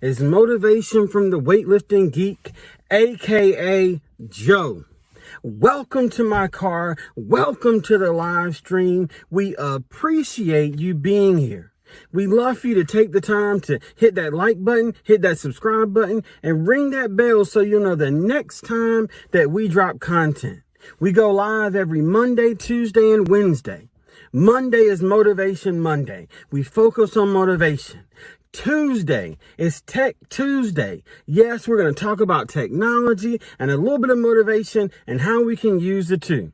is motivation from the weightlifting geek, aka Joe. Welcome to my car. Welcome to the live stream. We appreciate you being here. We love for you to take the time to hit that like button, hit that subscribe button, and ring that bell so you'll know the next time that we drop content. We go live every Monday, Tuesday, and Wednesday. Monday is Motivation Monday. We focus on motivation. Tuesday is Tech Tuesday. Yes, we're going to talk about technology and a little bit of motivation and how we can use the two.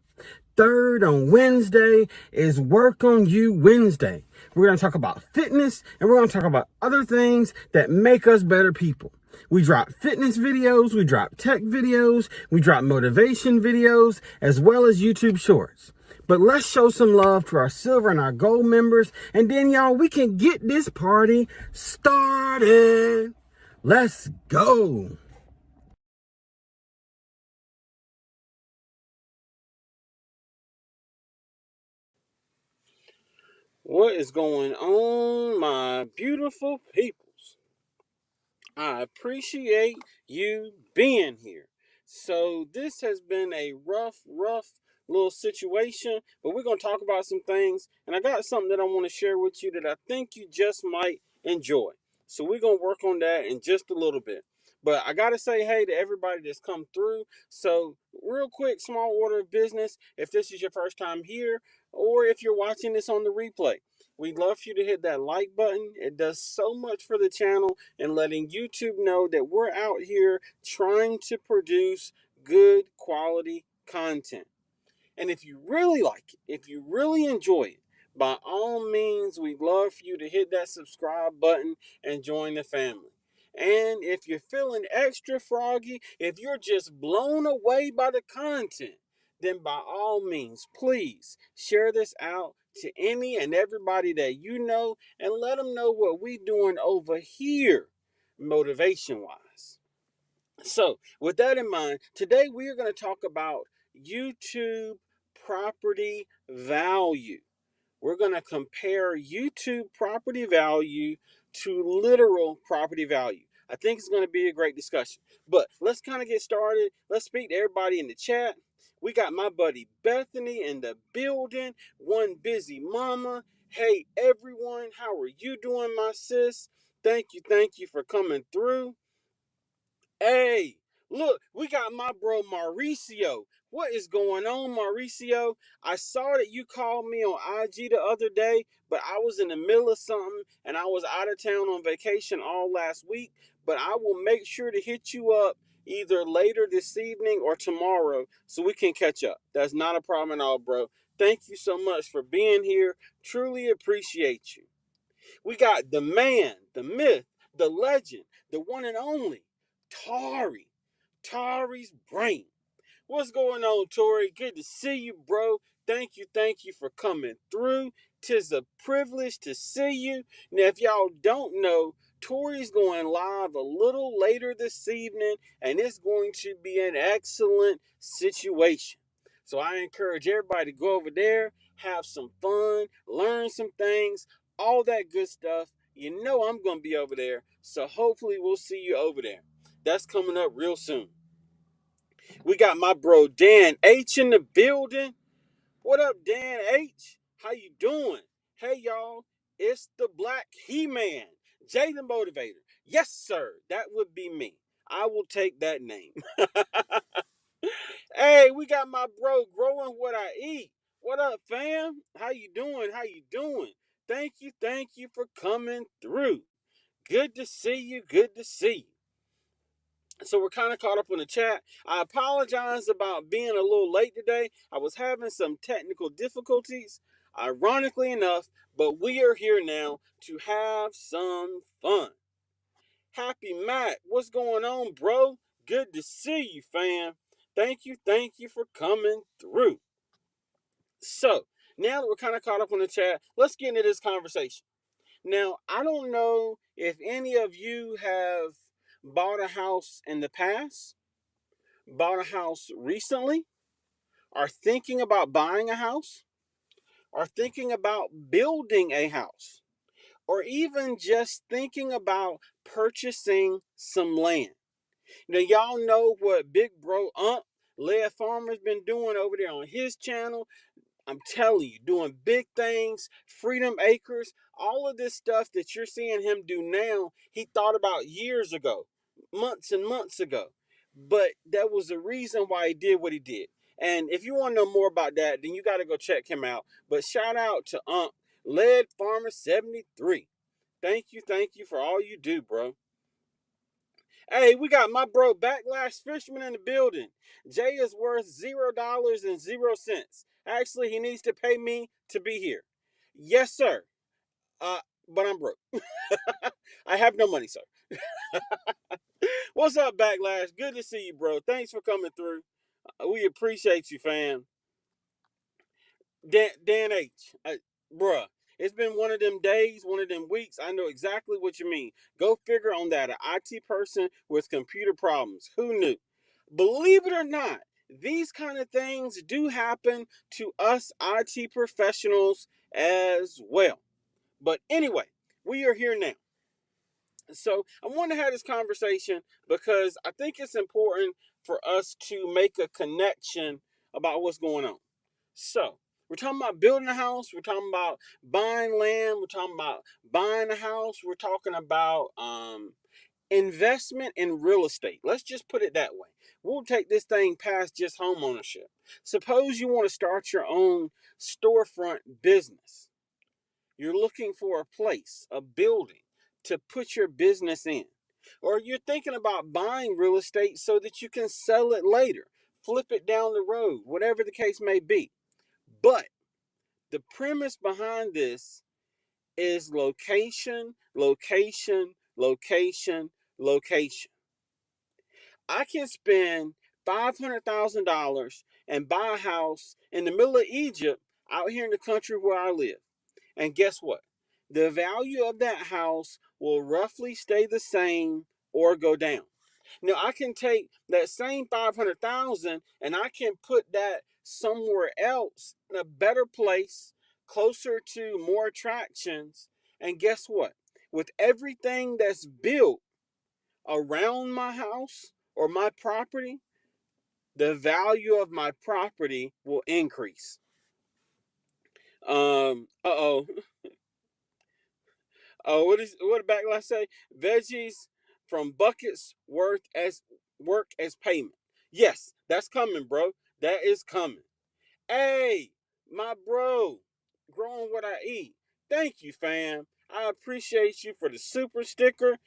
Third, on Wednesday, is Work on You Wednesday. We're going to talk about fitness and we're going to talk about other things that make us better people. We drop fitness videos, we drop tech videos, we drop motivation videos, as well as YouTube shorts. But let's show some love to our silver and our gold members. And then, y'all, we can get this party started. Let's go. What is going on, my beautiful peoples? I appreciate you being here. So this has been a rough little situation, but we're going to talk about some things, and I got something that I want to share with you that I think you just might enjoy. So we're going to work on that in just a little bit. But I got to say hey to everybody that's come through. So real quick, small order of business, if this is your first time here, or if you're watching this on the replay, we'd love for you to hit that like button. It does so much for the channel and letting YouTube know that we're out here trying to produce good quality content. And if you really like it, if you really enjoy it, by all means, we'd love for you to hit that subscribe button and join the family. And if you're feeling extra froggy, if you're just blown away by the content, then by all means, please share this out to any and everybody that you know and let them know what we're doing over here, motivation wise. So, with that in mind, today we are going to talk about YouTube property value. We're going to compare YouTube property value to literal property value. I think it's going to be a great discussion. But let's kind of get started. Let's speak to everybody in the chat. We got my buddy Bethany in the building, one busy mama. Hey, everyone, how are you doing, my sis? Thank you for coming through. Hey, look, we got my bro Mauricio. What is going on, Mauricio? I saw that you called me on IG the other day, but I was in the middle of something and I was out of town on vacation all last week. But I will make sure to hit you up either later this evening or tomorrow so we can catch up. That's not a problem at all, bro. Thank you so much for being here. Truly appreciate you. We got the man, the myth, the legend, the one and only Tari. Tari's brain. What's going on, Tori? Good to see you, bro. Thank you for coming through. Tis a privilege to see you. Now, if y'all don't know, Tori's going live a little later this evening, and it's going to be an excellent situation. So I encourage everybody to go over there, have some fun, learn some things, all that good stuff. You know I'm going to be over there, so hopefully we'll see you over there. That's coming up real soon. We got my bro Dan H in the building. What up, Dan H? How you doing? Hey, y'all. It's the Black He-Man, Jay the Motivator. Yes, sir. That would be me. I will take that name. Hey, we got my bro Growing What I Eat. What up, fam? How you doing? Thank you for coming through. Good to see you. So we're kind of caught up on the chat. I apologize about being a little late today. I was having some technical difficulties, ironically enough, but we are here now to have some fun. Happy Mac, what's going on, bro? Good to see you, fam. Thank you for coming through. So now that we're kind of caught up on the chat, let's get into this conversation. Now, I don't know if any of you have bought a house in the past, bought a house recently, are thinking about buying a house, are thinking about building a house, or even just thinking about purchasing some land. Now, y'all know what big bro Lead Farmer's been doing over there on his channel. I'm telling you, doing big things, Freedom Acres, all of this stuff that you're seeing him do now, he thought about years ago, months and months ago. But that was the reason why he did what he did. And if you want to know more about that, then you got to go check him out. But shout out to Lead Farmer 73. Thank you for all you do, bro. Hey, we got my bro Backlash Fisherman in the building. Jay is worth $0.00. Actually, he needs to pay me to be here. Yes, sir. But I'm broke. I have no money, sir. What's up, Backlash? Good to see you, bro. Thanks for coming through. We appreciate you, fam. Dan H. Bruh, it's been one of them days, one of them weeks. I know exactly what you mean. Go figure on that. An IT person with computer problems. Who knew? Believe it or not, these kind of things do happen to us IT professionals as well. But anyway, we are here now. So I want to have this conversation because I think it's important for us to make a connection about what's going on. So we're talking about building a house. We're talking about buying land. We're talking about buying a house. We're talking about investment in real estate. Let's just put it that way. We'll take this thing past just home ownership. Suppose you want to start your own storefront business. You're looking for a place, a building to put your business in. Or you're thinking about buying real estate so that you can sell it later, flip it down the road, whatever the case may be. But the premise behind this is location, location, location, location. I can spend $500,000 and buy a house in the middle of Egypt out here in the country where I live. And guess what? The value of that house will roughly stay the same or go down. Now I can take that same 500,000 and I can put that somewhere else in a better place, closer to more attractions. And guess what? With everything that's built around my house or my property, the value of my property will increase. Uh-oh. What did Backlash say? Veggies from buckets work as payment. Yes, that's coming, bro. That is coming. Hey, my bro, growing what I eat. Thank you, fam. I appreciate you for the super sticker.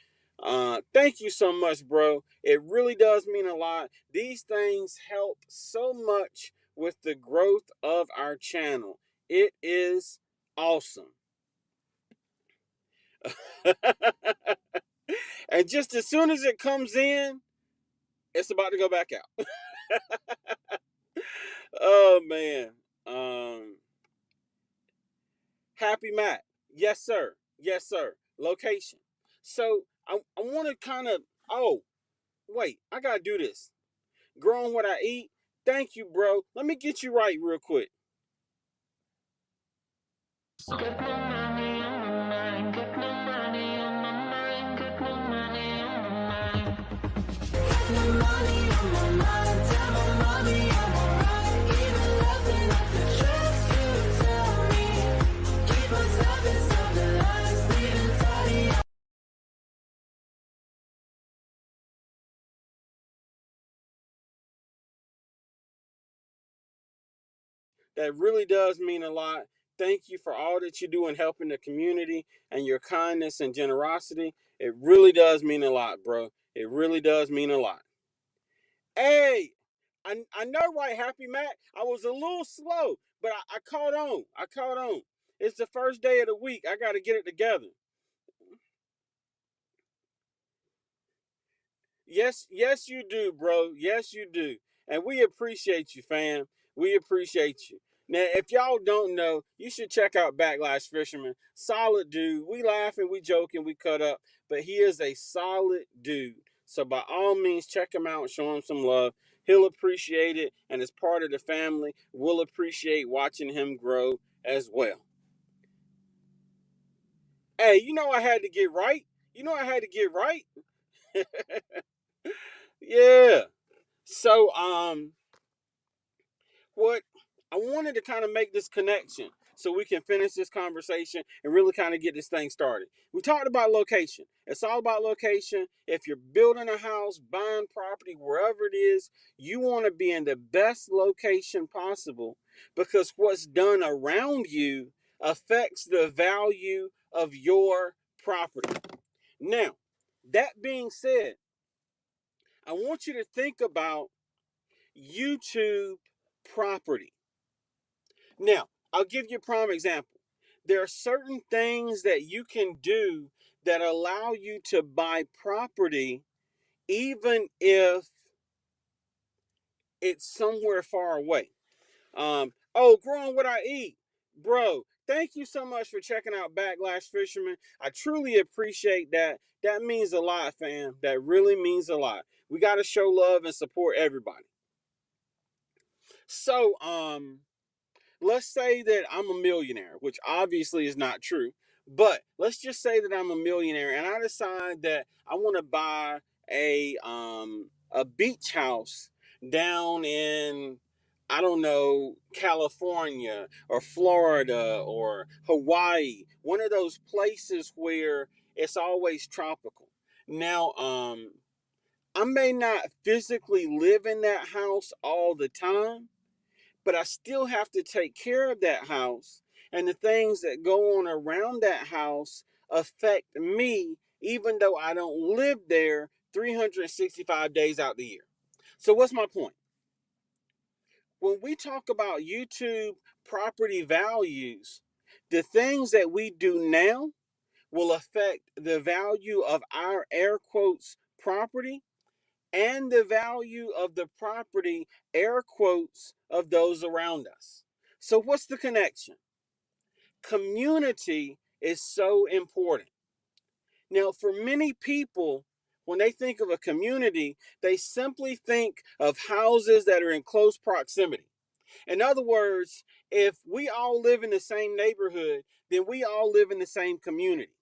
Thank you so much, bro. It really does mean a lot. These things help so much with the growth of our channel. It is awesome. And just as soon as it comes in, it's about to go back out. Oh man. Happy Matt. Yes, sir. Yes, sir. Location. So I want to kind of, oh, wait, I got to do this. Growing what I eat. Thank you, bro. Let me get you right real quick. Get my money on my mind. Get my money on my mind. Get my money on my mind. Get my money on my mind. Tell my mommy I'm alright. Even laughing at the tricks you tell me. Keep myself inside the lines. Leaving tidy. That really does mean a lot. Thank you for all that you do in helping the community and your kindness and generosity. It really does mean a lot, bro. It really does mean a lot. Hey, I know, right, Happy Matt? I was a little slow, but I caught on. I caught on. It's the first day of the week. I got to get it together. Yes, you do, bro. Yes, you do. And we appreciate you, fam. We appreciate you. Now, if y'all don't know, you should check out Backlash Fisherman. Solid dude. We laughing, we joking, we cut up, but he is a solid dude. So by all means, check him out and show him some love. He'll appreciate it, and as part of the family, we'll appreciate watching him grow as well. Hey, you know I had to get right. You know I had to get right. Yeah. So what I wanted to kind of make this connection so we can finish this conversation and really kind of get this thing started. We talked about location. It's all about location. If you're building a house, buying property, wherever it is, you want to be in the best location possible because what's done around you affects the value of your property. Now, that being said, I want you to think about YouTube property. Now, I'll give you a prime example. There are certain things that you can do that allow you to buy property even if it's somewhere far away. Growing what I eat. Bro, thank you so much for checking out Backlash Fisherman. I truly appreciate that. That means a lot, fam. That really means a lot. We got to show love and support everybody. So, let's say that I'm a millionaire, which obviously is not true, but let's just say that I'm a millionaire and I decide that I want to buy a beach house down in, I don't know, California or Florida or Hawaii, one of those places where it's always tropical. Now, I may not physically live in that house all the time, but I still have to take care of that house. And the things that go on around that house affect me, even though I don't live there 365 days out the year. So, what's my point? When we talk about YouTube property values, the things that we do now will affect the value of our air quotes property and the value of the property, air quotes, of those around us. So, what's the connection? Community is so important. Now, for many people, when they think of a community, they simply think of houses that are in close proximity. In other words, if we all live in the same neighborhood, then we all live in the same community.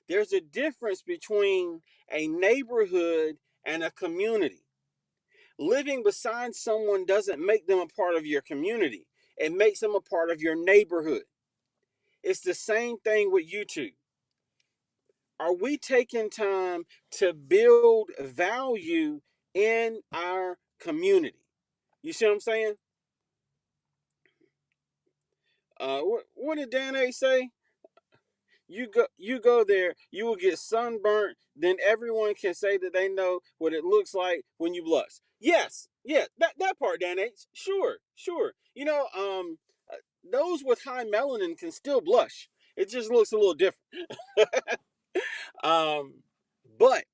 There's a difference between a neighborhood and a community. Living beside someone doesn't make them a part of your community. It makes them a part of your neighborhood. It's the same thing with YouTube. Are we taking time to build value in our community? You see what I'm saying? What did Dan A say? You go there, you will get sunburnt, then everyone can say that they know what it looks like when you blush. Yes, yeah, that part, Dan H. Sure, sure. Those with high melanin can still blush. It just looks a little different. um, but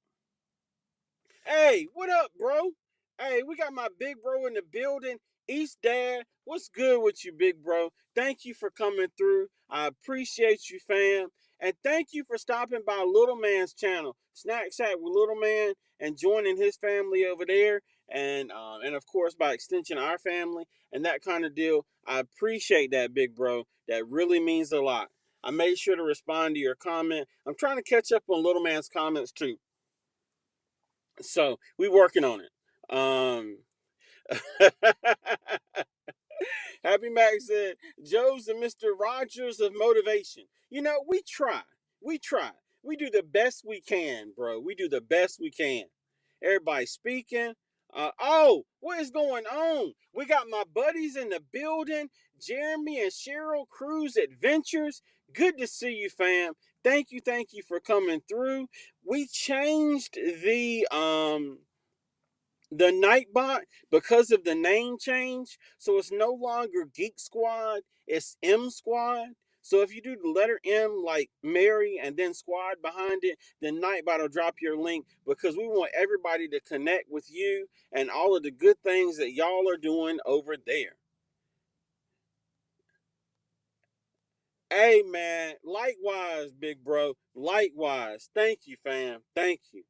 hey, what up, bro? Hey, we got my big bro in the building. East Dad, what's good with you, big bro? Thank you for coming through. I appreciate you, fam. And thank you for stopping by Little Man's channel, Snack Shack with Little Man, and joining his family over there. And of course, by extension, our family and that kind of deal. I appreciate that, big bro. That really means a lot. I made sure to respond to your comment. I'm trying to catch up on Little Man's comments too. So we working on it. Happy Max said, Joe's the Mr. Rogers of motivation. We try. We try. We do the best we can, bro. We do the best we can. Everybody speaking. What is going on? We got my buddies in the building, Jeremy and Cheryl Cruise Adventures. Good to see you, fam. Thank you for coming through. We changed the Nightbot because of the name change. So it's no longer Geek Squad, it's M Squad. So if you do the letter M like Mary and then squad behind it, then Nightbot will drop your link because we want everybody to connect with you and all of the good things that y'all are doing over there. Hey man, likewise, big bro. Likewise. Thank you, fam. Thank you.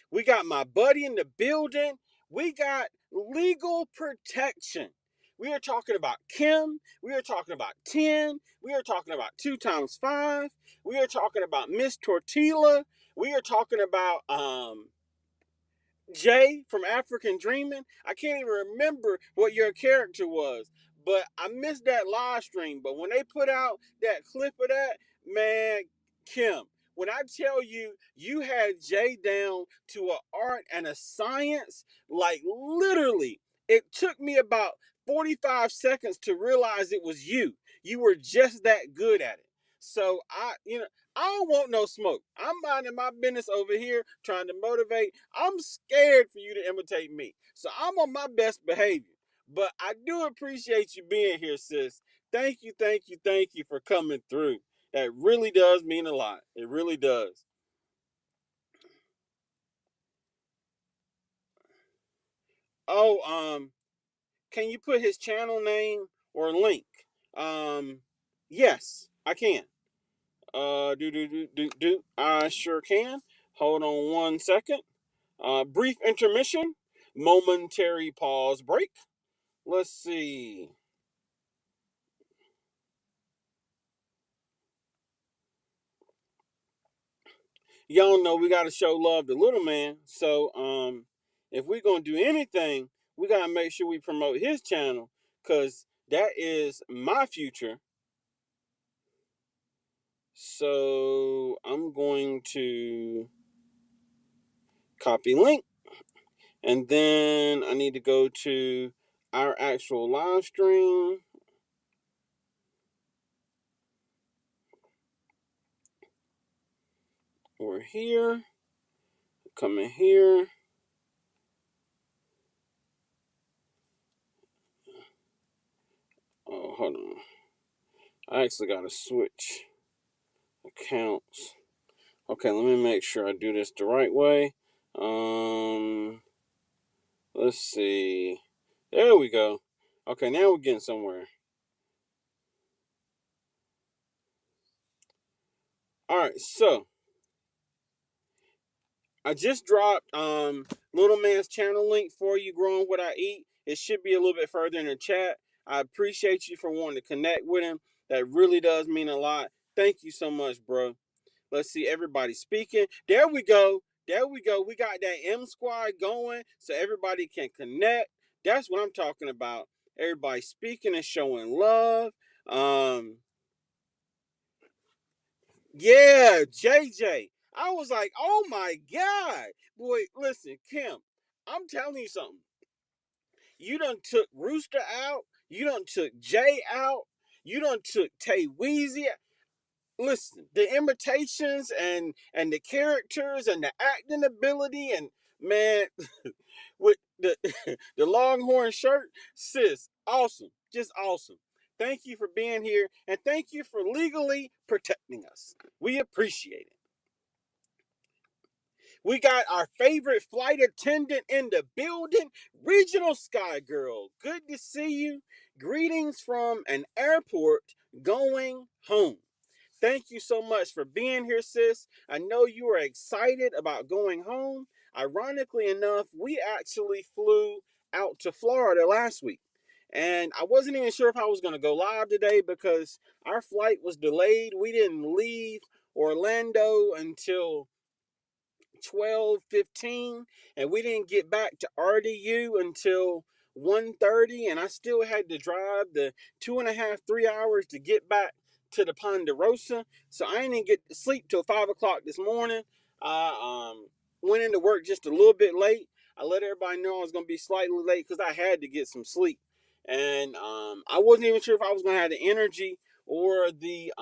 We got my buddy in the building. We got legal protection. We are talking about Kim. We are talking about 10. We are talking about 2 times 5. We are talking about Miss Tortilla. We are talking about Jay from African Dreaming. I can't even remember what your character was, but I missed that live stream. But when they put out that clip of that, man, Kim, when I tell you, you had Jay down to an art and a science, like literally, it took me about 45 seconds to realize it was you. You were just that good at it. So I don't want no smoke. I'm minding my business over here trying to motivate. I'm scared for you to imitate me. So I'm on my best behavior. But I do appreciate you being here, sis. Thank you, thank you, thank you for coming through. That really does mean a lot. It really does. Oh, can you put his channel name or link? Um, yes, I can. Do. I sure can. Hold on one second. Brief intermission, momentary pause break. Let's see. Y'all know we got to show love to little man. So, if we're going to do anything, we got to make sure we promote his channel because that is my future. So, I'm going to copy link and then I need to go to our actual live stream. We're here. Come in here. Oh, hold on. I actually got to switch accounts. Okay, let me make sure I do this the right way. Let's see. There we go. Okay, now we're getting somewhere. All right, so I just dropped Little Man's channel link for you, Growing What I Eat. It should be a little bit further in the chat. I appreciate you for wanting to connect with him. That really does mean a lot. Thank you so much, bro. Let's see everybody speaking. There we go. There we go. We got that M squad going so everybody can connect. That's what I'm talking about. Everybody speaking and showing love. Um, yeah, JJ. I was like, oh my God. Boy, listen, Kim, I'm telling you something. You done took Rooster out. You done took Jay out. You done took Tay Weezy. Listen, the imitations and the characters and the acting ability and man, with the the Longhorn shirt, sis, awesome, just awesome. Thank you for being here and thank you for legally protecting us. We appreciate it. We got our favorite flight attendant in the building, Regional Sky Girl. Good to see you. Greetings from an airport going home. Thank you so much for being here, sis. I know you are excited about going home. Ironically enough, we actually flew out to Florida last week. And I wasn't even sure if I was going to go live today because our flight was delayed. We didn't leave Orlando until 12:15, and we didn't get back to RDU until 1:30, and I still had to drive the 2.5 3 hours to get back to the Ponderosa. So I didn't get to sleep till 5 o'clock this morning. I went into work just a little bit late. I let everybody know I was going to be slightly late because I had to get some sleep, and I wasn't even sure if I was going to have the energy or the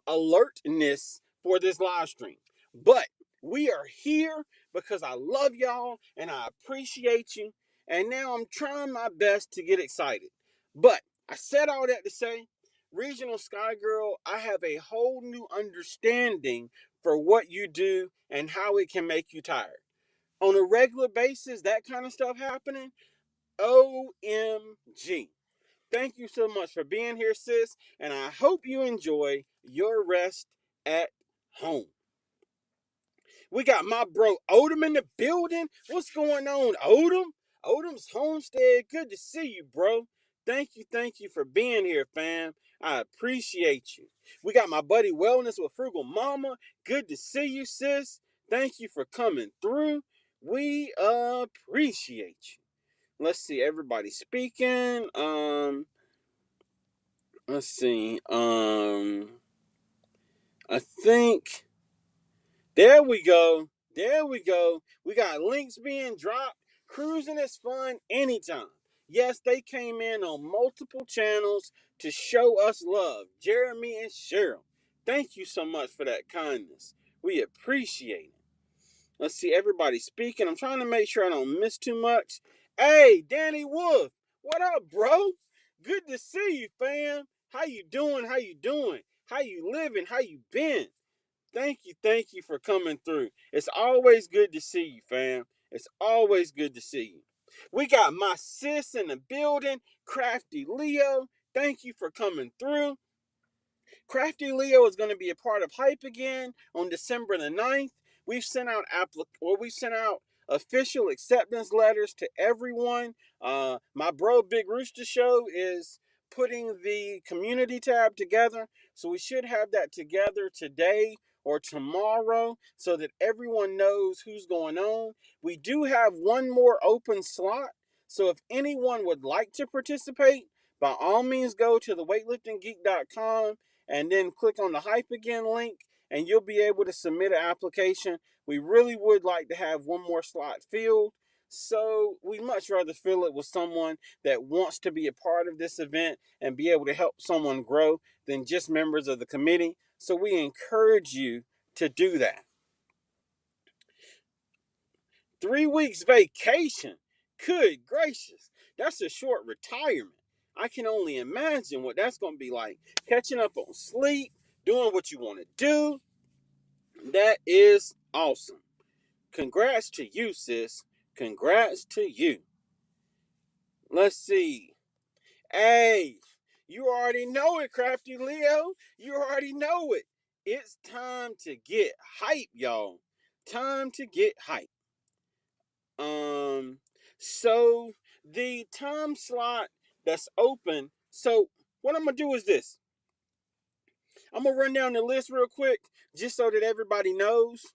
alertness for this live stream, but we are here because I love y'all and I appreciate you. And now I'm trying my best to get excited. But I said all that to say, Regional Sky Girl, I have a whole new understanding for what you do and how it can make you tired. On a regular basis, that kind of stuff happening, OMG. Thank you so much for being here, sis. And I hope you enjoy your rest at home. We got my bro Odom in the building. What's going on, Odom? Odom's Homestead. Good to see you, bro. Thank you for being here, fam. I appreciate you. We got my buddy Wellness with Frugal Mama. Good to see you, sis. Thank you for coming through. We appreciate you. Let's see, everybody speaking. Let's see. I think there we go. There we go. We got links being dropped. Cruising is fun anytime. Yes, they came in on multiple channels to show us love. Jeremy and Cheryl, thank you so much for that kindness. We appreciate it. Let's see, everybody speaking. I'm trying to make sure I don't miss too much. Hey, Danny Wolf, what up, bro? Good to see you, fam. How you doing? How you doing? How you living? How you been? Thank you for coming through. It's always good to see you, fam. It's always good to see you. We got my sis in the building, Crafty Leo. Thank you for coming through. Crafty Leo is going to be a part of Hype again on December the 9th. We've sent out official acceptance letters to everyone. My bro Big Rooster Show is putting the community tab together, so we should have that together today or tomorrow so that everyone knows who's going on. We do have one more open slot, so if anyone would like to participate, by all means go to theweightliftinggeek.com and then click on the Hype Again link, and you'll be able to submit an application. We really would like to have one more slot filled, so we much rather fill it with someone that wants to be a part of this event and be able to help someone grow than just members of the committee. So we encourage you to do that. 3 weeks vacation. Good gracious. That's a short retirement. I can only imagine what that's going to be like. Catching up on sleep, doing what you want to do. That is awesome. Congrats to you, sis. Congrats to you. Let's see. Hey, you already know it, Crafty Leo. You already know it. It's time to get hype, y'all. Time to get hype. So the time slot that's open. So what I'm gonna do is this. I'm gonna run down the list real quick, just so that everybody knows.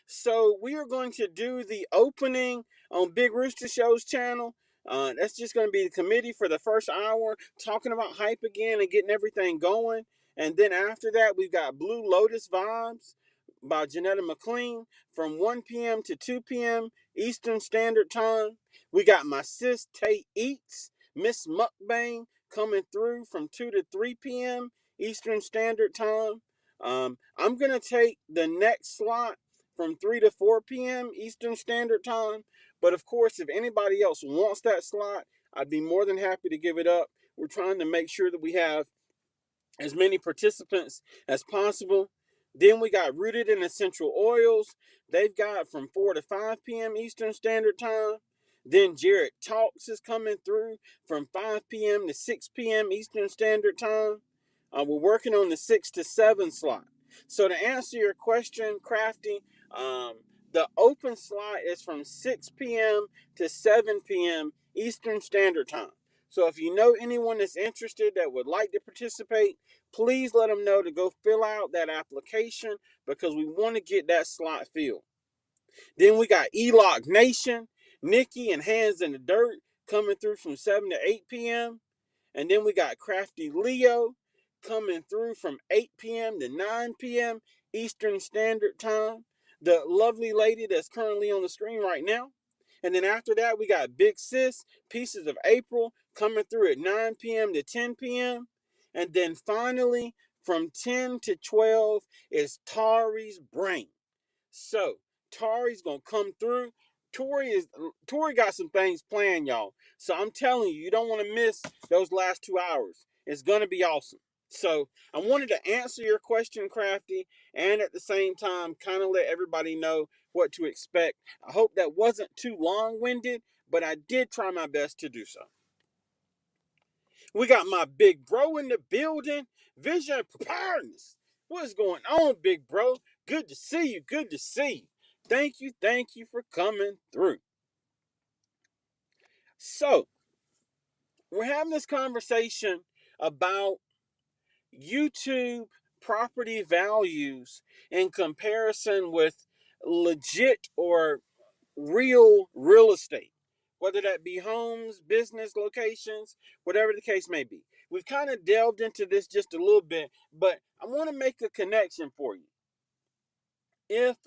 So we are going to do the opening on Big Rooster Show's channel. That's just going to be the committee for the first hour, talking about Hype again and getting everything going. And then after that, we've got Blue Lotus Vibes by Janetta McLean from 1 p.m. to 2 p.m. Eastern Standard Time. We got my sis Tay Eats, Miss Mukbang coming through from 2 to 3 p.m. Eastern Standard Time. I'm going to take the next slot from 3 to 4 p.m. Eastern Standard Time. But of course, if anybody else wants that slot, I'd be more than happy to give it up. We're trying to make sure that we have as many participants as possible. Then we got Rooted in Essential Oils. They've got from 4 to 5 p.m. Eastern Standard Time. Then Jared Talks is coming through from 5 p.m. to 6 p.m. Eastern Standard Time. We're working on the 6 to 7 slot. So to answer your question, Crafty, the open slot is from 6 p.m. to 7 p.m. Eastern Standard Time. So if you know anyone that's interested that would like to participate, please let them know to go fill out that application because we want to get that slot filled. Then we got Elock Nation, Nikki and Hands in the Dirt coming through from 7 to 8 p.m. And then we got Crafty Leo coming through from 8 p.m. to 9 p.m. Eastern Standard Time. The lovely lady that's currently on the screen right now. And then after that, we got Big Sis, Pieces of April, coming through at 9 p.m. to 10 p.m. And then finally, from 10 to 12 is Tari's Brain. So, Tari's going to come through. Tori got some things planned, y'all. So I'm telling you, you don't want to miss those last 2 hours. It's going to be awesome. So I wanted to answer your question, Crafty, and at the same time, kind of let everybody know what to expect. I hope that wasn't too long-winded, but I did try my best to do so. We got my big bro in the building, Vision Preparedness. What's going on, big bro? Good to see you. Good to see you. Thank you for coming through. So, we're having this conversation about YouTube property values in comparison with legit or real estate, whether that be homes, business locations, whatever the case may be. We've kind of delved into this just a little bit, but I want to make a connection for you. If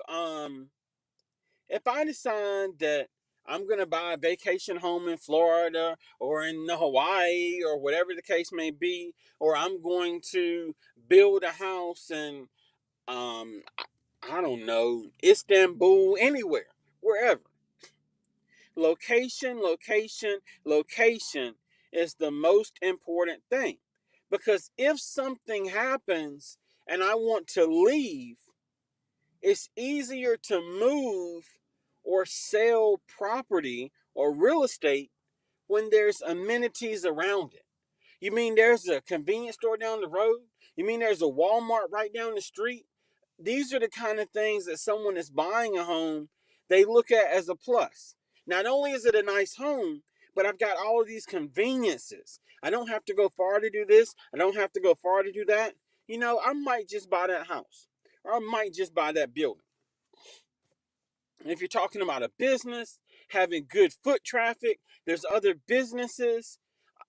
I decide that I'm going to buy a vacation home in Florida or in Hawaii or whatever the case may be, or I'm going to build a house in I don't know, Istanbul, anywhere, wherever. Location is the most important thing. Because if something happens and I want to leave, it's easier to move or sell property or real estate when there's amenities around it. You mean there's a convenience store down the road? You mean there's a Walmart right down the street? These are the kind of things that someone that's buying a home, they look at as a plus. Not only is it a nice home, but I've got all of these conveniences. I don't have to go far to do this. I don't have to go far to do that. I might just buy that house, or I might just buy that building. And if you're talking about a business, having good foot traffic, there's other businesses,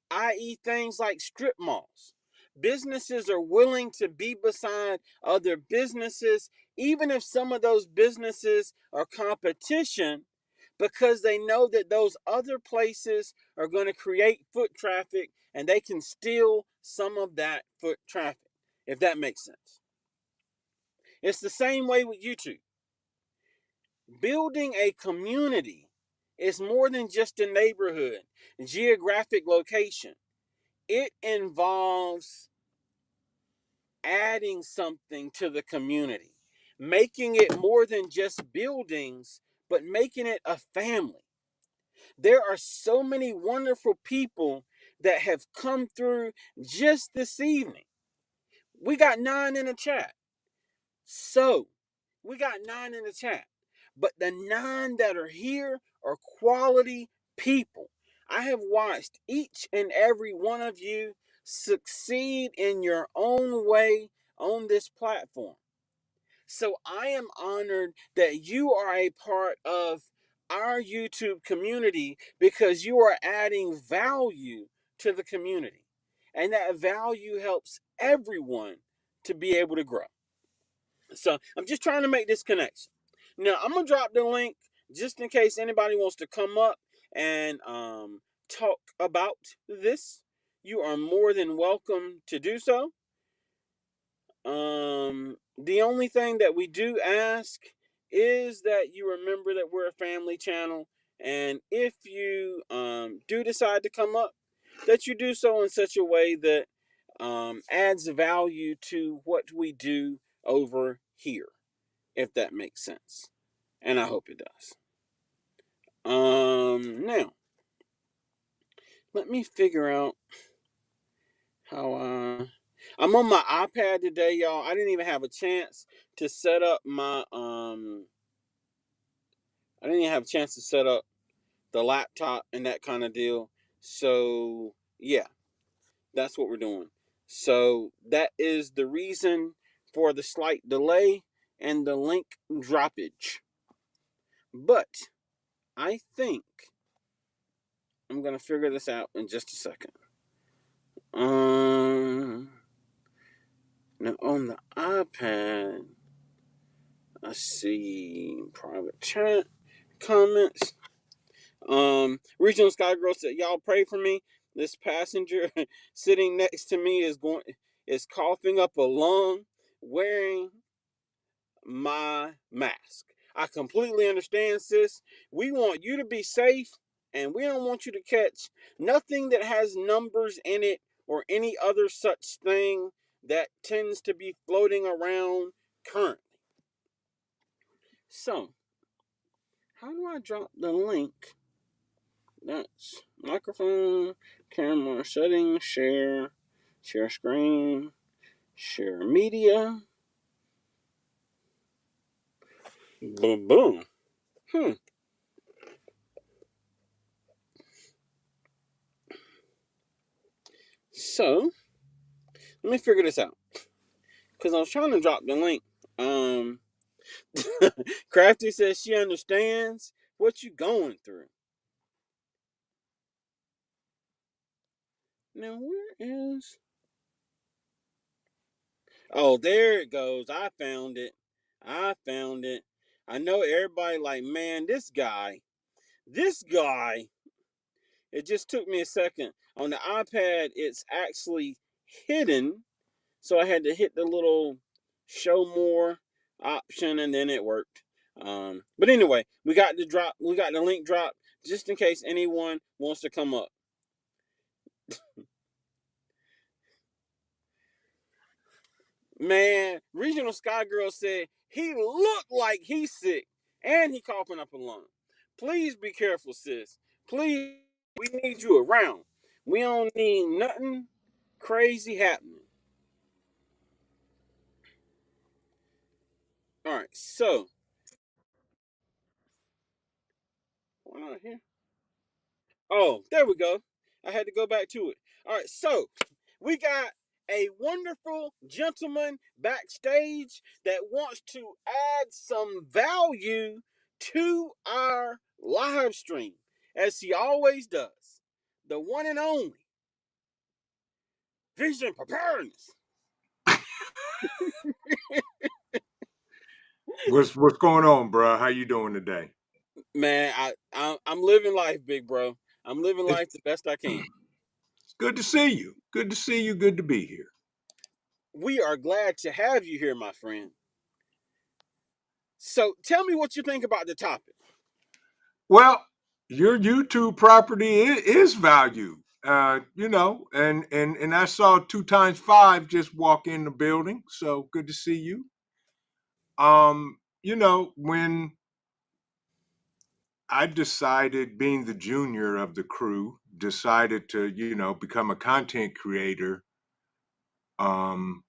i.e., things like strip malls. Businesses are willing to be beside other businesses, even if some of those businesses are competition, because they know that those other places are going to create foot traffic and they can steal some of that foot traffic, if that makes sense. It's the same way with YouTube. Building a community is more than just a neighborhood, geographic location. It involves adding something to the community, making it more than just buildings, but making it a family. There are so many wonderful people that have come through just this evening. We got 9 in the chat. So, we got 9 in the chat. But the 9 that are here are quality people. I have watched each and every one of you succeed in your own way on this platform. So I am honored that you are a part of our YouTube community because you are adding value to the community. And that value helps everyone to be able to grow. So I'm just trying to make this connection. Now I'm gonna drop the link just in case anybody wants to come up and talk about this. You are more than welcome to do so. The only thing that we do ask is that you remember that we're a family channel, and if you do decide to come up, that you do so in such a way that adds value to what we do over here, if that makes sense. And I hope it does. Now, let me figure out how I'm on my iPad today, y'all. I didn't even have a chance to set up my I didn't even have a chance to set up the laptop and that kind of deal. So, yeah, that's what we're doing. So, that is the reason for the slight delay and the link droppage. But I think I'm going to figure this out in just a second. Now on the iPad, I see private chat comments. Regional Sky Girl said, "Y'all pray for me. This passenger sitting next to me is coughing up a lung wearing my mask. I completely understand, sis. We want you to be safe, and we don't want you to catch nothing that has numbers in it or any other such thing that tends to be floating around currently. So, how do I drop the link? That's microphone, camera settings, share screen, share media. Boom, boom. So, let me figure this out. Because I was trying to drop the link. Crafty says she understands what you going through. Now where is? Oh, there it goes. I found it. I found it. I know everybody like, man, this guy. It just took me a second. On the iPad, it's actually hidden. So I had to hit the little show more option and then it worked. But anyway, we got the link drop just in case anyone wants to come up. Man, Regional Sky Girl said he looked like he's sick and he coughing up a lung. Please be careful, sis. Please, we need you around. We don't need nothing crazy happening. All right, so why not here? Oh, there we go. I had to go back to it. All right, so we got a wonderful gentleman backstage that wants to add some value to our live stream, as he always does. The one and only Vision Preparedness. What's going on, bro? How you doing today? Man, I'm living life, big bro. I'm living It's, life the best I can. it's good to see you. Good to see you. Good to be here. We are glad to have you here, my friend. So tell me what you think about the topic. Well, your YouTube property is value. And I saw 2 times 5 just walk in the building. So good to see you. When I decided, being the junior of the crew, decided to, become a content creator, um,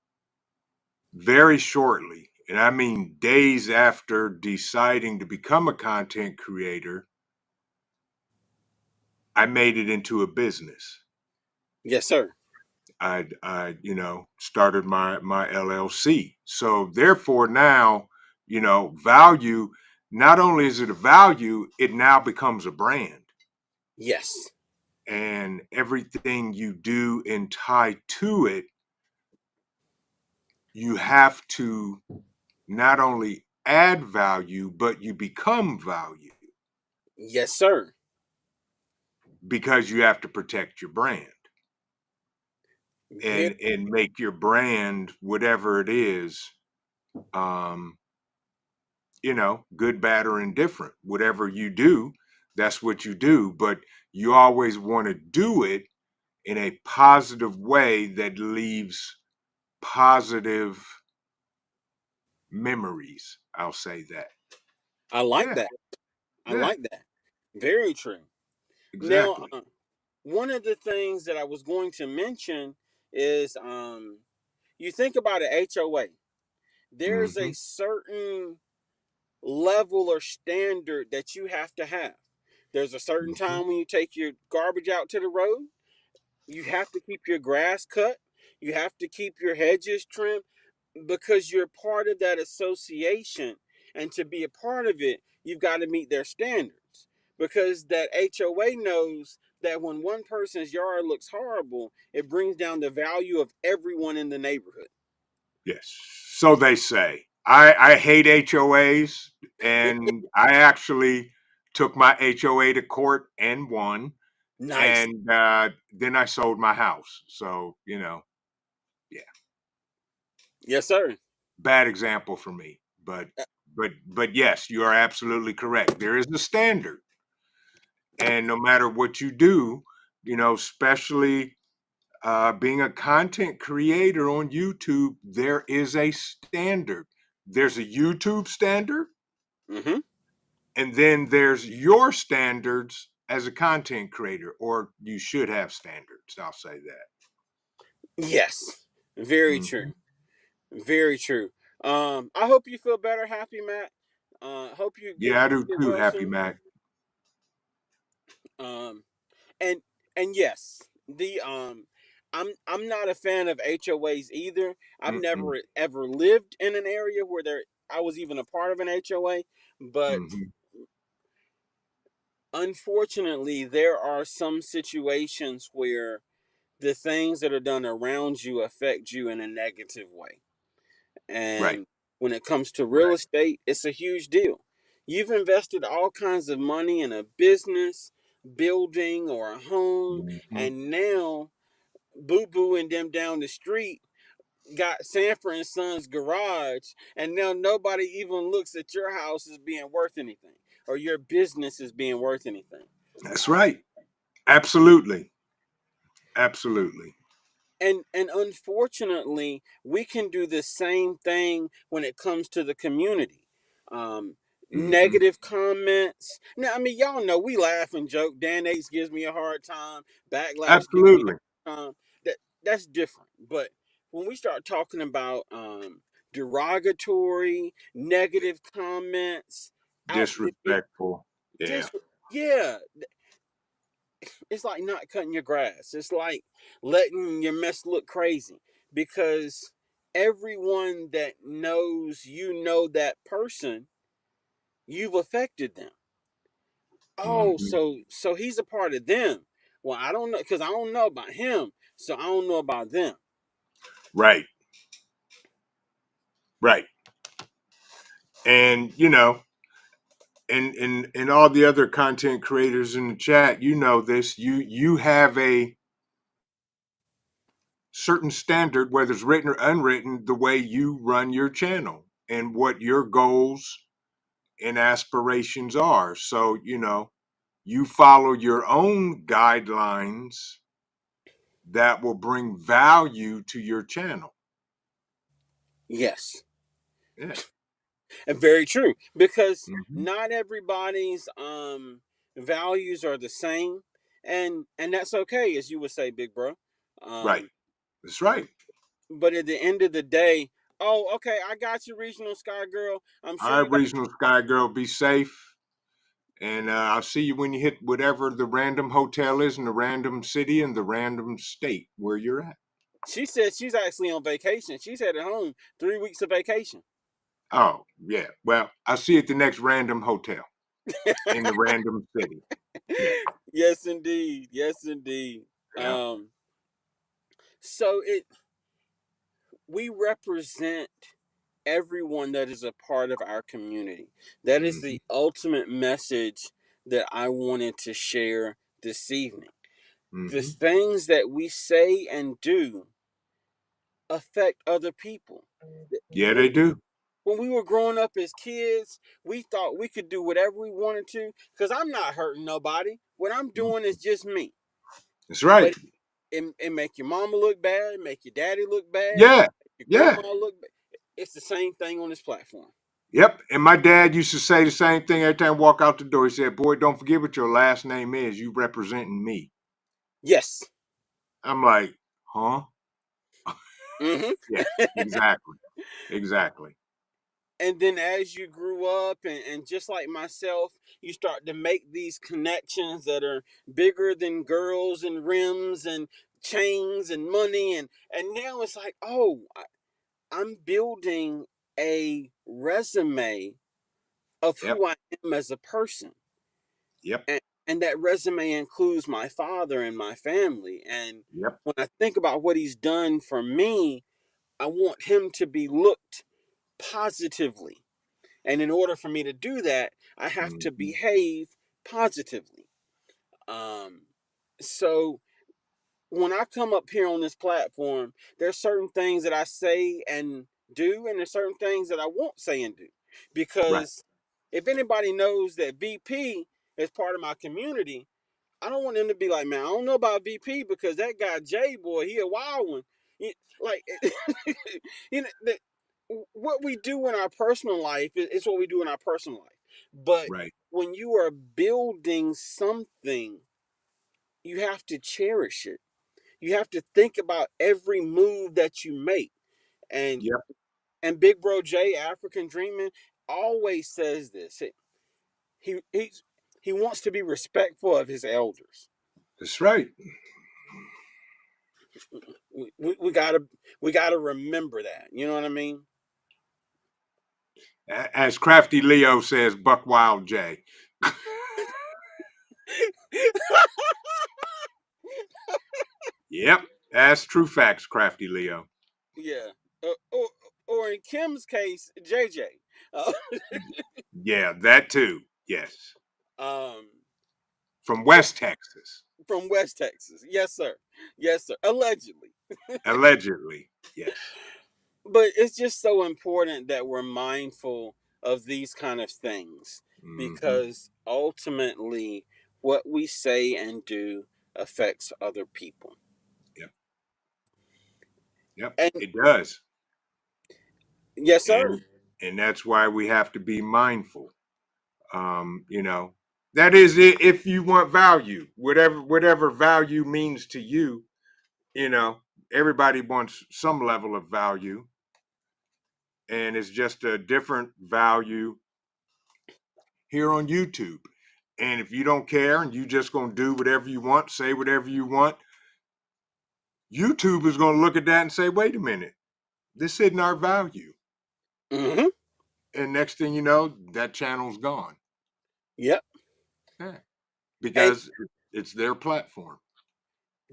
very shortly, and I mean days after deciding to become a content creator, I made it into a business. Yes, sir. I started my LLC. So therefore now, value, not only is it a value, it now becomes a brand. Yes. And everything you do and tie to it, you have to not only add value, but you become value Yes, sir. because you have to protect your brand Very, and make your brand whatever it is, um, good, bad, or indifferent. Whatever you do, that's what you do. But you always want to do it in a positive way that leaves positive memories. I'll say that. I like Yeah, that. I yeah, like that. Very true. Now, exactly. one of the things that I was going to mention is you think about an HOA. There's a Hmm. certain level or standard that you have to have. There's a certain Hmm. time when you take your garbage out to the road. You have to keep your grass cut. You have to keep your hedges trimmed because you're part of that association. And to be a part of it, you've got to meet their standards. Because that HOA knows that when one person's yard looks horrible, it brings down the value of everyone in the neighborhood. Yes. So they say. I hate HOAs, and I actually took my HOA to court and won. Nice. And then I sold my house. So, yeah, Yes, sir. bad example for me. But yes, you are absolutely correct. There is a standard. And no matter what you do, especially being a content creator on YouTube, there is a standard. There's a YouTube standard, Mm-hmm. and then there's your standards as a content creator, or you should have standards. I'll say that. Yes. Very Hmm. true. Very true. I hope you feel better, happy Matt. Hope you Yeah, I do get too, well Happy soon. Mac. Um, and and yes, the I'm not a fan of HOAs either. I've Mm-mm. never ever lived in an area where there I was even a part of an HOA, but Hmm. unfortunately, there are some situations where the things that are done around you affect you in a negative way. Right. And when it comes to real Right. estate, it's a huge deal. You've invested all kinds of money in a business, building, or a home, Hmm. and now Boo Boo and them down the street got Sanford and Sons garage, and now nobody even looks at your house as being worth anything or your business as being worth anything. That's right. Absolutely. Absolutely. And unfortunately, we can do the same thing when it comes to the community. Um, Hmm. Negative comments. Now, I mean, y'all know we laugh and joke. Dan Ace gives me a hard time. Backlash gives me Absolutely. a hard time. That's different. But when we start talking about derogatory, negative comments, out, Disrespectful. Yeah. dis, yeah, it's like not cutting your grass. It's like letting your mess look crazy because everyone that knows you know that person, you've affected them. Oh, Hmm. so he's a part of them. Well, I don't know because I don't know about him, so I don't know about them. Right. Right. And and all the other content creators in the chat, this. You have a certain standard, whether it's written or unwritten, the way you run your channel and what your goals and aspirations are. So, you follow your own guidelines that will bring value to your channel. Yes, Yeah. and very true because Hmm. not everybody's values are the same, and that's okay, as you would say, big bro. Right. Um, That's right. but at the end of the day, oh, okay, I got you, regional sky girl. I'm All sure you right, got. Regional Sky Girl, be safe. And I'll see you when you hit whatever the random hotel is in the random city and the random state where you're at. She said she's actually on vacation. She's headed home. 3 weeks of vacation. Oh, yeah. Well, I'll see you at the next random hotel in the random city. Yeah. Yes, indeed. Yes, indeed. Yeah. Um, so it we represent everyone that is a part of our community. That is Hmm. the ultimate message that I wanted to share this evening. The Hmm. things that we say and do affect other people. Yeah, When they do. when we were growing up as kids, we thought we could do whatever we wanted to because I'm not hurting nobody. What I'm doing is just me. That's right. But it make your mama look bad, make your daddy look bad, Yeah. your Yeah. grandma look bad. It's the same thing on this platform. Yep. And my dad used to say the same thing every time I walk out the door. He said, "Boy, don't forget what your last name is. You representing me." Yes. I'm like, huh? Hmm. Yeah, exactly. Exactly. And then as you grew up and just like myself, you start to make these connections that are bigger than girls and rims and chains and money and now it's like, oh, I'm building a resume of Yep. who I am as a person. Yep. And that resume includes my father and my family. And Yep. when I think about what he's done for me, I want him to be looked positively. And in order for me to do that, I have to Hmm. behave positively. Um, so when I come up here on this platform, there's certain things that I say and do, and there's certain things that I won't say and do. Right. Because if anybody knows that VP is part of my community, I don't want them to be like, man, I don't know about VP because that guy J boy, he a wild one. Like, you know, what we do in our personal life is what we do in our personal life. But Right. when you are building something, you have to cherish it. You have to think about every move that you make. And Yep. and Big Bro J, African Dreaming, always says this. He wants to be respectful of his elders. That's right. We gotta remember that. You know what I mean? As Crafty Leo says, Buck Wild J. Yep, that's true facts, Crafty Leo. Yeah. Or in Kim's case, JJ. Uh, Yeah, that too. Yes. um, From or West Texas. from West Texas. Yes, sir. Yes, sir. Allegedly. Allegedly. Yes. But it's just so important that we're mindful of these kind of things Mm-hmm. because ultimately what we say and do affects other people. Yep. Yep. And It does. yes, sir. And that's why we have to be mindful. You know, that is it. If you want value, whatever value means to you, you know, everybody wants some level of value, and it's just a different value here on YouTube. And if you don't care and you just gonna do whatever you want, say whatever you want, YouTube is gonna look at that and say, "Wait a minute, this isn't our value." Mm-hmm. And next thing you know, that channel's gone. Yep. Yeah, And because it's their platform.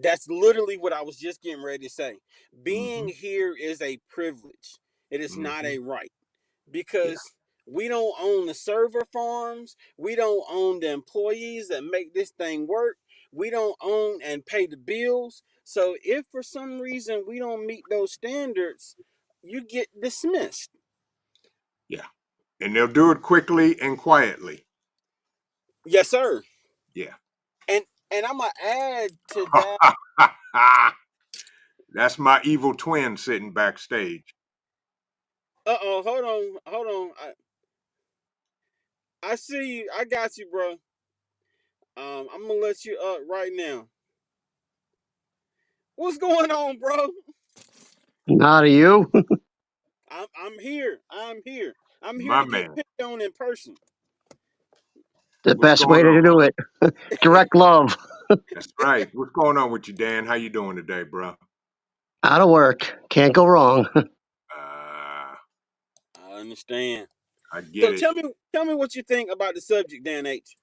that's literally what I was just getting ready to say. Being Mm-hmm. here is a privilege. It is not Mm-hmm. a right. Yeah. Because we don't own the server farms, we don't own the employees that make this thing work, we don't own and pay the bills. So if for some reason we don't meet those standards, you get dismissed. Yeah. And they'll do it quickly and quietly. Yes, sir. Yeah. And I'm gonna add to that. That's my evil twin sitting backstage. Hold on. I see you. I got you, bro. I'm gonna let you up right now. What's going on, bro? Not to you. I'm here. I'm here. I'm here My to get man. picked on in person. The What's best going way to on? do it. Direct love. That's right. What's going on with you, Dan? How you doing today, bro? Out of work. Can't go wrong. Uh, I understand. I So get it. tell me what you think about the subject, Dan H.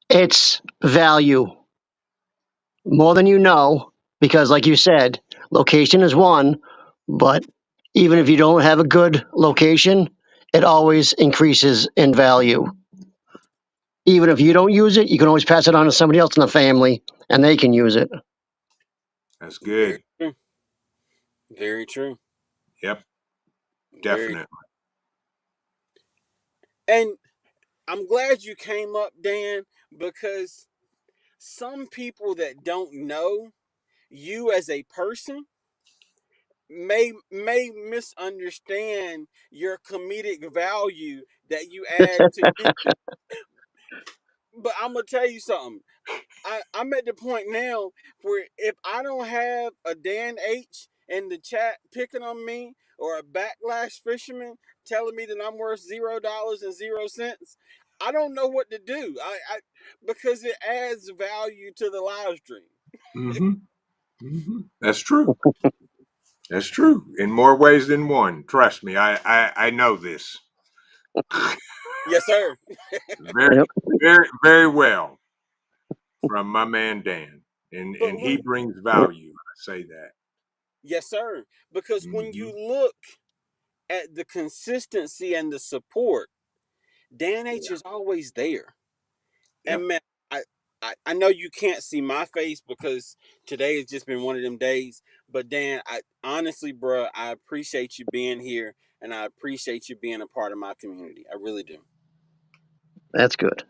It's value. More than you know, because like you said, location is one, but even if you don't have a good location, it always increases in value. Even if you don't use it, you can always pass it on to somebody else in the family and they can use it. That's Very good. true. Very true. Yep, Very. definitely. And I'm glad you came up, Dan, because some people that don't know you as a person may misunderstand your comedic value that you add to YouTube. But I'm gonna tell you something. I'm at the point now where if I don't have a Dan H in the chat picking on me or a backlash fisherman telling me that I'm worth $0.00, I don't know what to do. I because it adds value to the live stream. Mm-hmm. Mm-hmm. That's true. That's true. In more ways than one. Trust me, I know this. Yes, sir. Very, Yep. very well from my man Dan. But And he when brings value. I say that. yes, sir. Because when Mm-hmm. you look at the consistency and the support, Dan H Yeah. is always there. And Yep. man, I know you can't see my face because today has just been one of them days. But Dan, I honestly, bro, I appreciate you being here, and I appreciate you being a part of my community. I really do. That's good.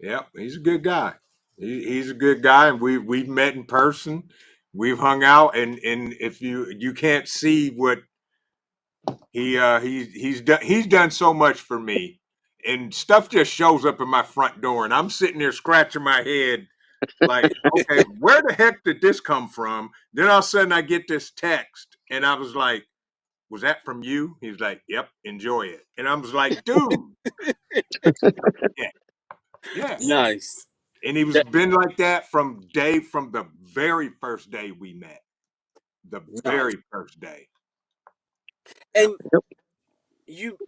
Yep. He's a good guy. He's a good guy, and we've met in person. We've hung out, and if you can't see what he's done so much for me, and stuff just shows up in my front door, and I'm sitting there scratching my head like, okay, where the heck did this come from? Then all of a sudden I get this text, and I was like, was that from you? He's like, yep, enjoy it. And I was like, dude, yeah, yeah. Nice. And he was That, been like that from the very first day we met. The nice. very first day. Yep. And Yep.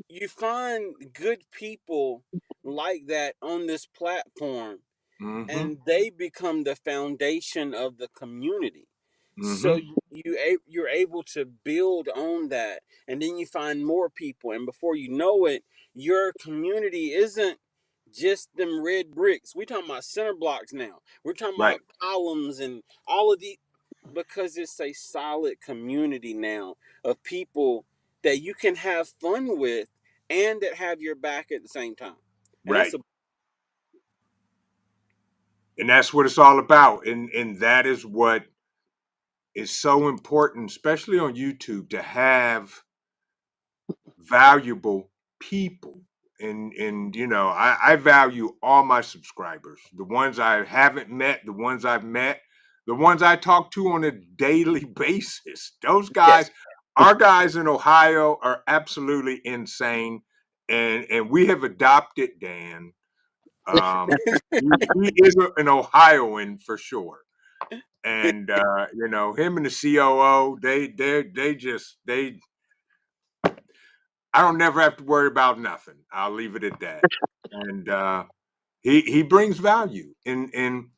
you find good people like that on this platform, Mm-hmm. and they become the foundation of the community. So Mm-hmm. you're able to build on that, and then you find more people, and before you know it, your community isn't just them red bricks. We're talking about center blocks now. We're talking Right. about columns and all of the, because it's a solid community now of people that you can have fun with and that have your back at the same time. And that's Right. a And that's what it's all about. And that is what is so important, especially on YouTube, to have valuable people. And I value all my subscribers, the ones I haven't met, the ones I've met, the ones I talk to on a daily basis. Those guys, yes. our guys in Ohio are absolutely insane. And we have adopted Dan. He is an Ohioan for sure. And him and the COO, they I don't never have to worry about nothing. I'll leave it at that. And he brings value. And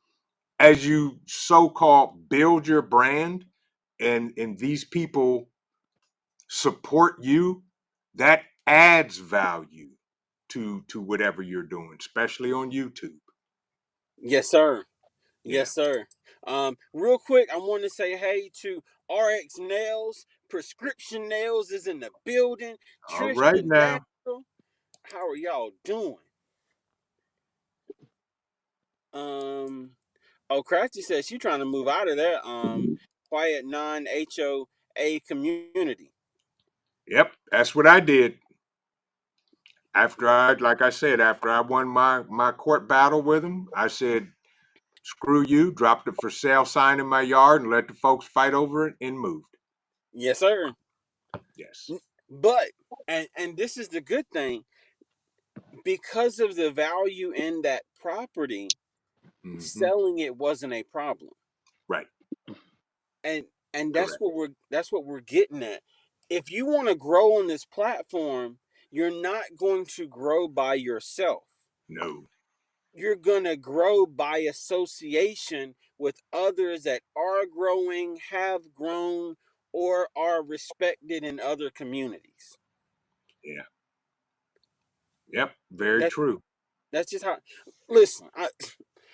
as you so-called build your brand, and these people support you, that adds value to whatever you're doing, especially on YouTube. Yes, sir. Yeah. Yes, sir. Real quick, I want to say hey to RX Nails. Prescription Nails is in the building. All right Tristan now. Natural. How are y'all doing? Um, oh, Crafty says she trying to move out of that quiet non HOA community. Yep, that's what I did. After like I said, after I won my court battle with him, I said, screw you, dropped the for sale sign in my yard and let the folks fight over it and moved. Yes, sir. Yes. But and this is the good thing, because of the value in that property, Hmm. selling it wasn't a problem. Right. and and Correct. that's what we're getting at. If you want to grow on this platform, you're not going to grow by yourself. No. You're going to grow by association with others that are growing, have grown, or are respected in other communities. Yeah. Yep. Very that true. that's just how. Listen,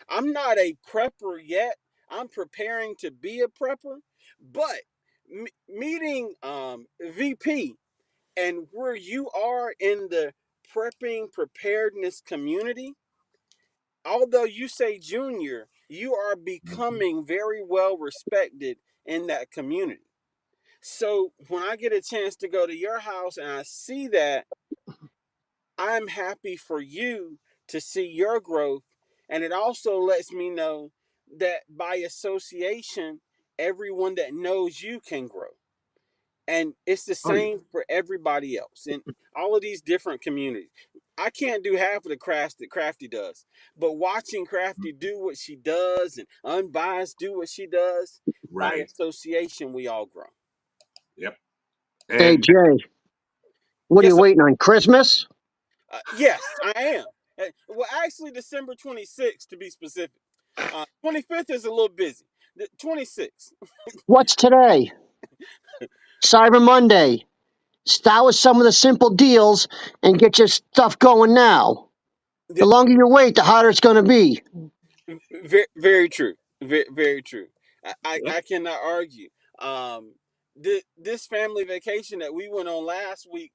I'm not a prepper yet. I'm preparing to be a prepper, but meeting VP and where you are in the prepping preparedness community, although you say junior, you are Hmm. becoming very well respected in that community. So when I get a chance to go to your house and I see that, I'm happy for you to see your growth. And it also lets me know that by association, everyone that knows you can grow. And it's the Oh yeah. same for everybody else in all of these different communities. I can't do half of the crafts that Crafty does, but watching Crafty Mhm. do what she does and Unbiased do what she does, by Right. association, we all grow. Yep. Hey, And Jay, what are Yes, you sir. waiting on? Christmas? Yes, I am. Well, actually, December 26th to be specific. 25th is a little busy. The 26th. What's today? Cyber Monday. Start with some of the simple deals and get your stuff going now. The longer you wait, the harder it's going to be. Very, very true. Very, very true. yep. I cannot argue. This family vacation that we went on last week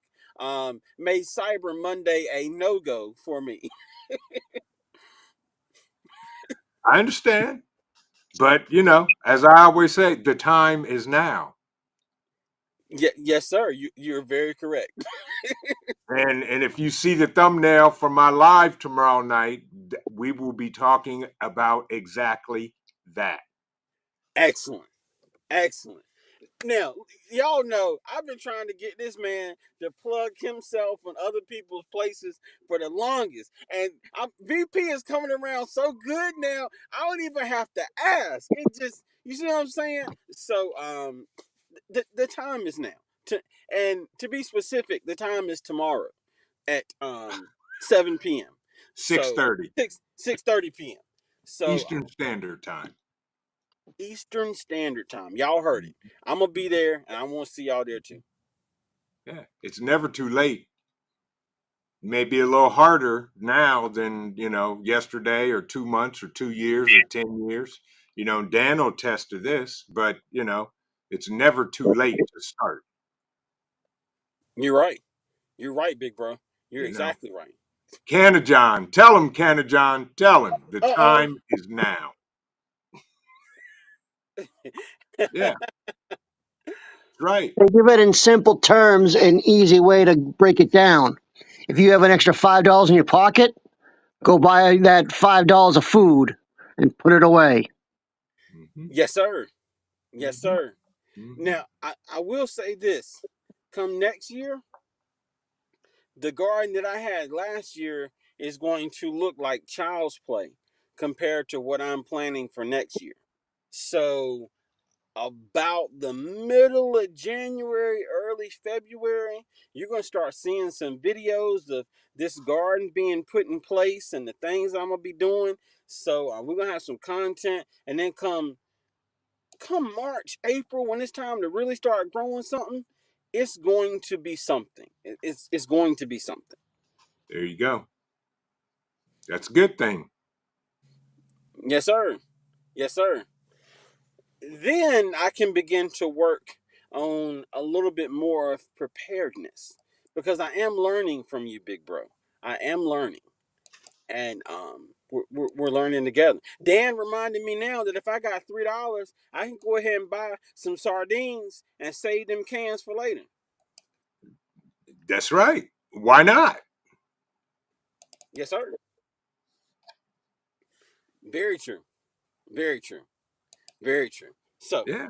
made Cyber Monday a no go for me. I understand. But as I always say, the time is now. Yes, sir. You're very correct. And if you see the thumbnail for my live tomorrow night, we will be talking about exactly that. Excellent. Excellent. Now, y'all know I've been trying to get this man to plug himself on other people's places for the longest. And VP is coming around so good now, I don't even have to ask. It just, you see what I'm saying? So, the time is now. And to be specific, the time is tomorrow at 7 p.m. So 6:30 6:30 p.m. So Eastern Standard Time. Eastern Standard Time. Y'all heard it. I'm gonna be there, and I want to see y'all there too. Yeah, it's never too late. Maybe a little harder now than yesterday or 2 months or 2 years or 10 years. Dan will attest to this, but it's never too late to start. You're right. You're right, big bro. You're You know, exactly right. Canna John, tell him, Canna John, tell him the Uh time is now. oh. Yeah, that's right. They give it in simple terms, an easy way to break it down. If you have an extra $5 in your pocket, go buy that $5 of food and put it away. Hmm. Yes, sir. Yes, Hmm. sir. Hmm. Now, I will say this. Come next year, the garden that I had last year is going to look like child's play compared to what I'm planning for next year. So, about the middle of January, early February, you're going to start seeing some videos of this garden being put in place and the things I'm going to be doing. So, we're going to have some content. And then come March, April, when it's time to really start growing something, it's going to be something. It's going to be something. There you go. That's a good thing. Yes, sir. Yes, sir. Then I can begin to work on a little bit more of preparedness because I am learning from you, big bro. I am learning, and we're learning together. Dan reminded me now that if I got $3, I can go ahead and buy some sardines and save them cans for later. That's right. Why not? Yes, sir. Very true. Very true. Very true. So Yeah.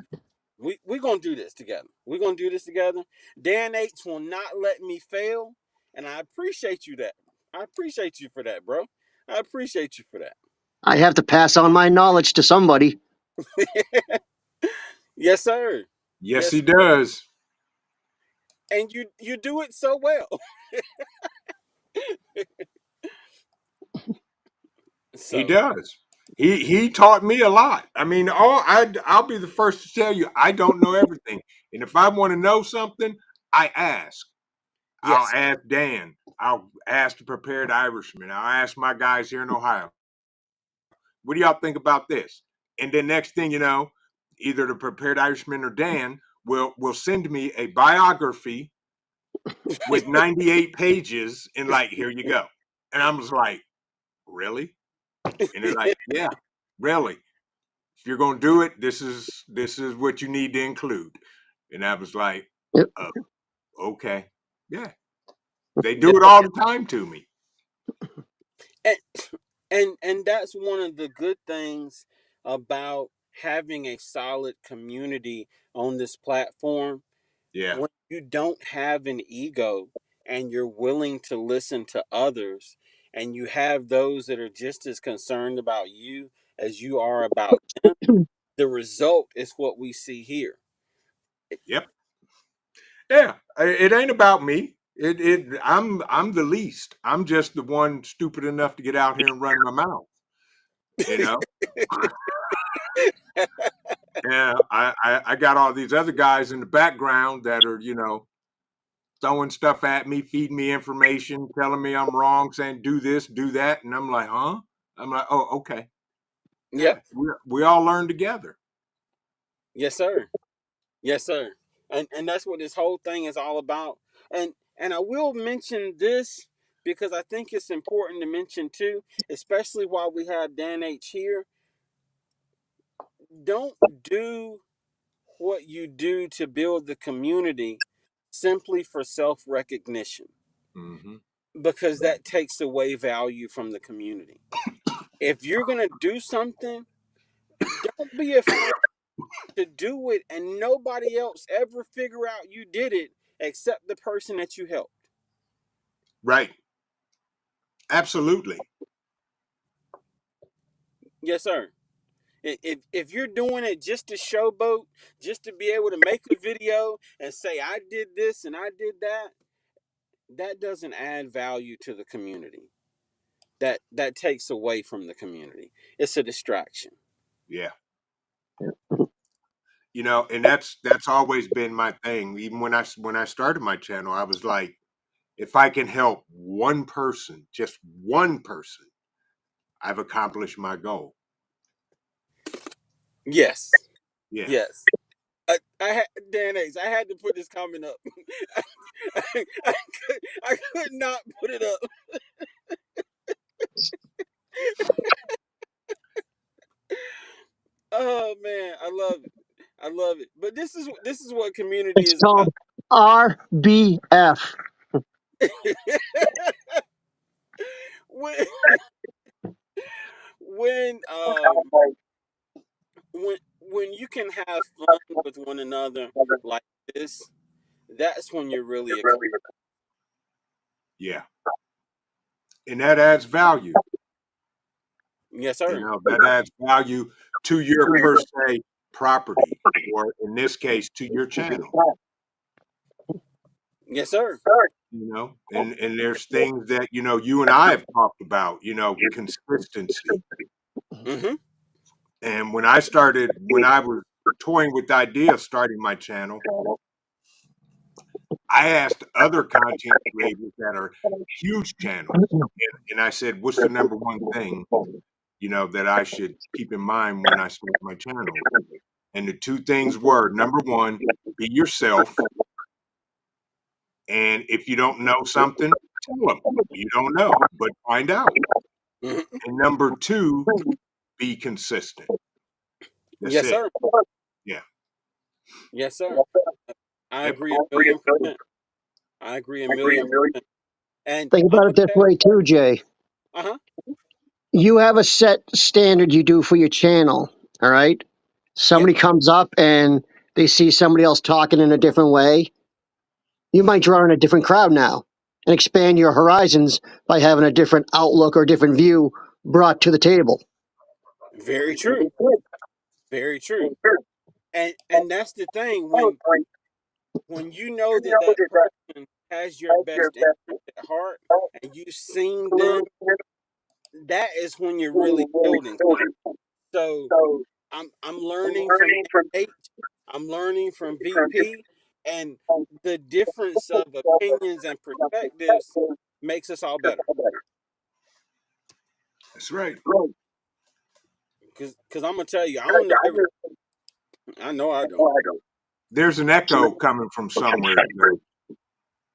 we're gonna do this together. We're gonna do this together. Dan H will not let me fail, and I appreciate you that. I appreciate you for that, bro. I appreciate you for that. I have to pass on my knowledge to somebody. Yes, sir. Yes, Yes, he does. and you do it so well. He So does. He taught me a lot. I mean, I'll be the first to tell you I don't know everything, and if I want to know something, I ask. I'll yes, ask Dan. I'll ask the prepared Irishman. I'll ask my guys here in Ohio. What do y'all think about this? And then next thing you know, either the prepared Irishman or Dan will send me a biography with 98 pages and like, here you go. And I was like, really? And they're like, yeah, really. If you're gonna do it, this is what you need to include. And I was like, Yep. oh, okay. Yeah. They do yes, it all the time to me. and and that's one of the good things about having a solid community on this platform Yeah. when you don't have an ego and you're willing to listen to others and you have those that are just as concerned about you as you are about them, the result is what we see here. Yep. Yeah. It ain't about me. I'm the least. I'm just the one stupid enough to get out here and run my mouth, you know? Yeah, I got all these other guys in the background that are, throwing stuff at me, feeding me information, telling me I'm wrong, saying do this, do that, and I'm like, huh? I'm like, oh, okay, Yep. yeah, we all learn together. Yes, sir. Yes, sir. And that's what this whole thing is all about. And I will mention this because I think it's important to mention too, especially while we have Dan H here. Don't do what you do to build the community simply for self recognition Hmm. because Right. that takes away value from the community. If you're going to do something, don't be afraid to do it and nobody else ever figure out you did it except the person that you helped. Right. Absolutely. Yes, sir. If you're doing it just to showboat, just to be able to make a video and say I did this and I did that, that doesn't add value to the community. That takes away from the community. It's a distraction. Yeah. You know, and that's always been my thing. Even when I started my channel, I was like, if I can help one person, just one person, I've accomplished my goal. Yes, Yeah. yes. I had Dan Ace. I had to put this comment up. I could not put it up. Oh man, I love it. I love it. But this is what community It's is called about. RBF. when when when you can have fun with one another like this, that's when you're really a Yeah. And that adds value. yes You sir. know, that adds value to your per se property, or in this case, to your channel. Yes sir. You know, and there's things that, you know, you and I have talked about, you know, consistency. Mm-hmm. And when I was toying with the idea of starting my channel, I asked other content creators that are huge channels, and I said, what's the number one thing, you know, that I should keep in mind when I start my channel? And the two things were, number one, be yourself. And if you don't know something, tell them you don't know, but find out. Mm-hmm. And number two, be consistent. That's Yes it. sir. Yeah. Yes sir. I Yep. agree 1,000,000%. I agree 1,000,000%. And Think I'm about gonna it this tell way too, Jay. uh-huh. You have a set standard you do for your channel, all right? Yep. Somebody comes up and they see somebody else talking in a different way. You might draw in a different crowd now and expand your horizons by having a different outlook or different view brought to the table. Very true. Very true. And that's the thing when you know that that person has your best interest at heart and you've seen them, that is when you're really building something. So I'm learning from H, I'm learning from VP, and the difference of opinions and perspectives makes us all better. That's right. Cause I'm gonna tell you, I don't know every. I know I don't. There's an echo coming from somewhere, Joe.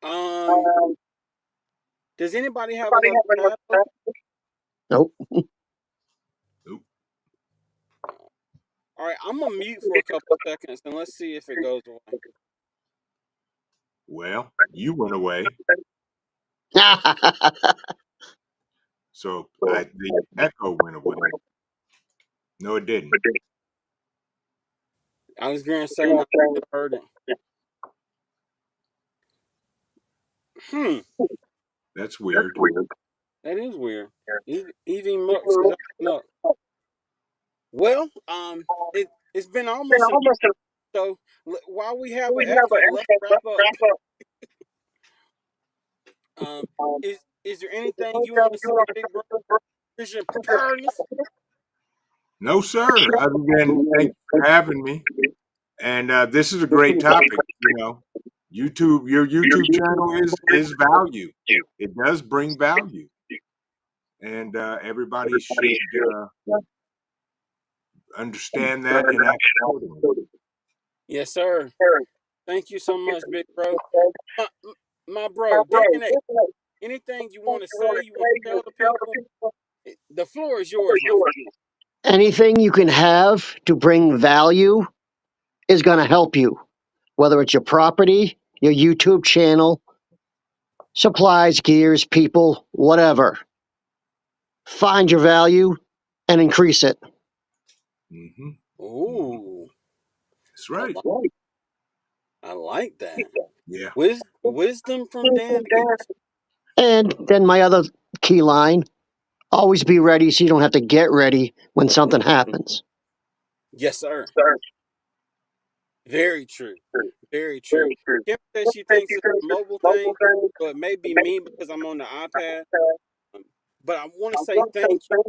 Um, does anybody have another tab open? Nope. Oop. All right, I'm gonna mute for a couple seconds and let's see if it goes away. Well, you went away, so the echo went away. No, it didn't. I was gonna say no, I still heard it. That's weird. That is weird. Evie Mux is acting up. Well, it's been almost an so while we have an echo, let's wrap up. Um, is there anything you want to say, Big Bro? Vision preparedness. No, sir. Other than thank you for having me. And this is a great topic. You know, your YouTube channel is value. It does bring value, and everybody should understand that and act accordingly. Yes, sir. Thank you so much, Big Bro. My, my bro, Dan, anything you want to say? You want to tell the people? The floor is yours, my friend. Anything you can have to bring value is going to help you, whether it's your property, your YouTube channel, supplies, gears, people, whatever. Find your value and increase it. Hmm. Hmm. Ooh, That's I right. like, I like that. Yeah. Wisdom from Dan H. And then my other key line, always be ready so you don't have to get ready when something happens. Yes, sir. Sir, Very true. very Very true. true. Kim says What she thank thinks you it's for a mobile local thing, things. so it may be Thank me you because I'm on the iPad. for But I want to I say want to say thank you thank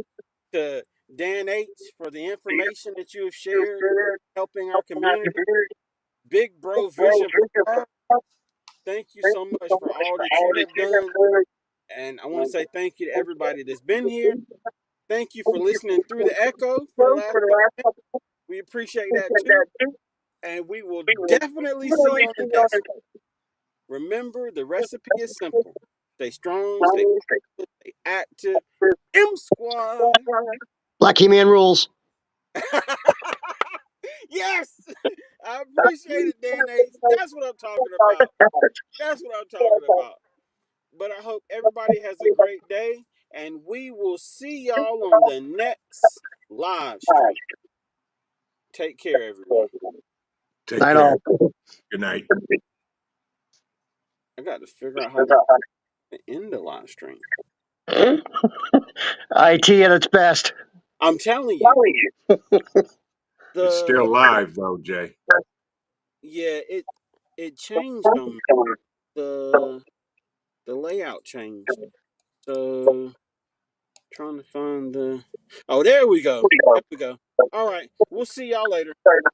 to Dan H for the you information that you have to shared, for helping our helping our community. community. Big Bro Bro, Vision Richard, Pro, thank you thank so you much so for much all for that all you that have you have done. done. And I want to And say thank you to thank you everybody that's been here. Thank you for listening through the echo for the last for the couple last of minutes. couple of We appreciate weeks that too. that too. And we will We will definitely see you literally on the see on next one. Remember, the recipe is simple. Stay strong, stay the positive, stay active. M Squad. Black Key Man rules. Yes! I appreciate it, Dan H. That's what I'm talking about. That's what I'm talking about. But I hope everybody has a great day, and we will see y'all on the next live stream. Take care, everyone. Take Night care. all. Good night. I got to figure out how to end the live stream. IT at its best. I'm telling you, It's still the live though, Jay. yeah, it changed on me. The layout changed. So trying to find the. Oh, there we go. There we go. All right, we'll see y'all later.